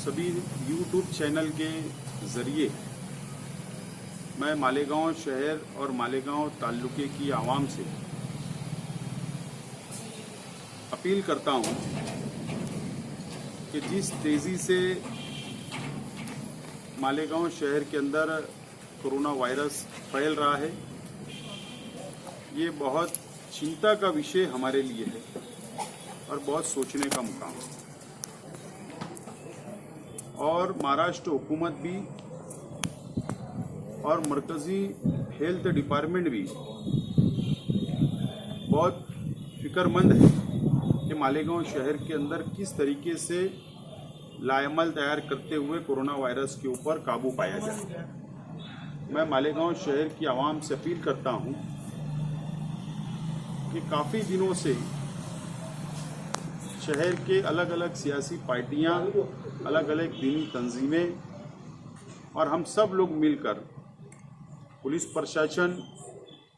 सभी YouTube channel के ज़रिए मैं मालेगांव शहर और मालेगांव ताल्लुके की आवाम से अपील करता हूं कि जिस तेज़ी से मालेगांव शहर के अंदर कोरोना वायरस फैल रहा है, ये बहुत चिंता का विषय हमारे लिए है और बहुत सोचने का मुकाम है। और महाराष्ट्र हुकूमत भी और मरकज़ी हेल्थ डिपार्टमेंट भी बहुत फिक्रमंद है कि मालेगांव शहर के अंदर किस तरीके से लाएमल तैयार करते हुए कोरोना वायरस के ऊपर काबू पाया जाए। मैं मालेगांव शहर की आवाम से अपील करता हूं कि काफ़ी दिनों से शहर के अलग अलग सियासी पार्टियां, अलग अलग दीनी तंजीमें और हम सब लोग मिलकर पुलिस प्रशासन,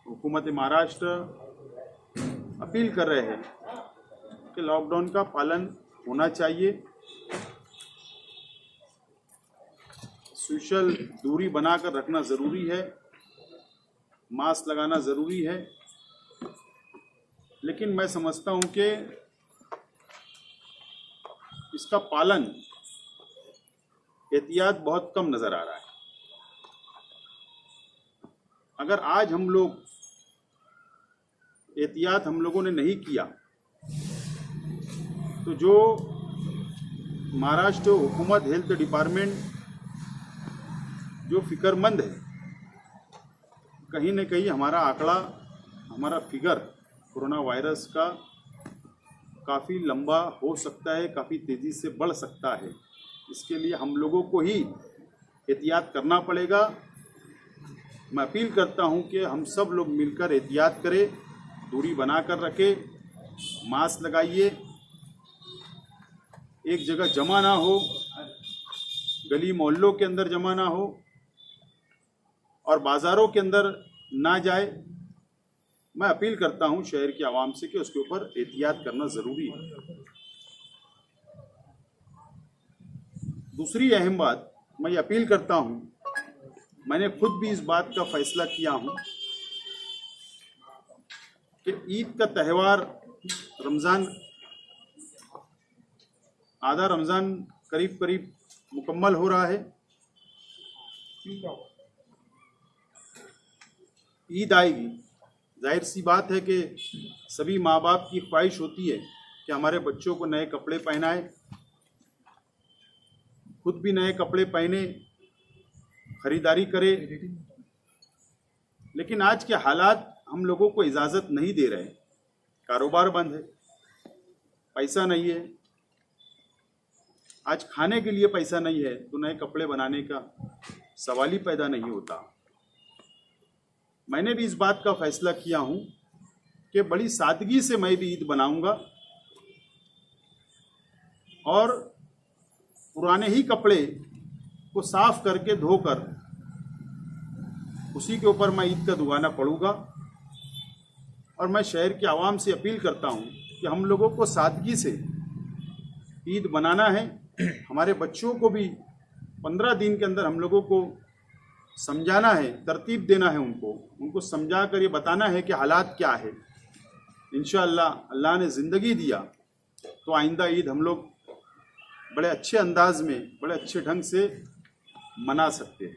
हुकूमत महाराष्ट्र अपील कर रहे हैं कि लॉकडाउन का पालन होना चाहिए, सोशल दूरी बनाकर रखना ज़रूरी है, मास्क लगाना ज़रूरी है। लेकिन मैं समझता हूं कि इसका पालन, एहतियात बहुत कम नज़र आ रहा है। अगर आज हम लोग एहतियात हम लोगों ने नहीं किया तो जो महाराष्ट्र हुकूमत हेल्थ डिपार्टमेंट जो फिक्रमंद है, कहीं न कहीं हमारा आंकड़ा, हमारा फिगर कोरोना वायरस का काफ़ी लंबा हो सकता है, काफ़ी तेज़ी से बढ़ सकता है। इसके लिए हम लोगों को ही एहतियात करना पड़ेगा। मैं अपील करता हूं कि हम सब लोग मिलकर एहतियात करें, दूरी बनाकर रखें, मास्क लगाइए, एक जगह जमा ना हो, गली मोहल्लों के अंदर जमा ना हो और बाज़ारों के अंदर ना जाए। मैं अपील करता हूं शहर की आवाम से कि उसके ऊपर एहतियात करना ज़रूरी है। दूसरी अहम बात, मैं ये अपील करता हूं, मैंने खुद भी इस बात का फैसला किया हूं कि ईद का त्यौहार, रमज़ान, आधा रमज़ान करीब करीब मुकम्मल हो रहा है। ईद आएगी, जाहिर सी बात है कि सभी माँ बाप की ख्वाहिश होती है कि हमारे बच्चों को नए कपड़े पहनाएं, खुद भी नए कपड़े पहने, खरीदारी करें। लेकिन आज के हालात हम लोगों को इजाज़त नहीं दे रहे। कारोबार बंद है, पैसा नहीं है, आज खाने के लिए पैसा नहीं है तो नए कपड़े बनाने का सवाल ही पैदा नहीं होता। मैंने भी इस बात का फैसला किया हूं कि बड़ी सादगी से मैं भी ईद बनाऊंगा और पुराने ही कपड़े को साफ करके धोकर उसी के ऊपर मैं ईद का दुआना पढ़ूंगा। और मैं शहर के आवाम से अपील करता हूं कि हम लोगों को सादगी से ईद बनाना है। हमारे बच्चों को भी 15 दिन के अंदर हम लोगों को समझाना है, तरतीब देना है, उनको समझा कर ये बताना है कि हालात क्या है। इंशाअल्लाह अल्लाह ने ज़िंदगी दिया तो आइंदा ईद हम लोग बड़े अच्छे अंदाज में, बड़े अच्छे ढंग से मना सकते हैं।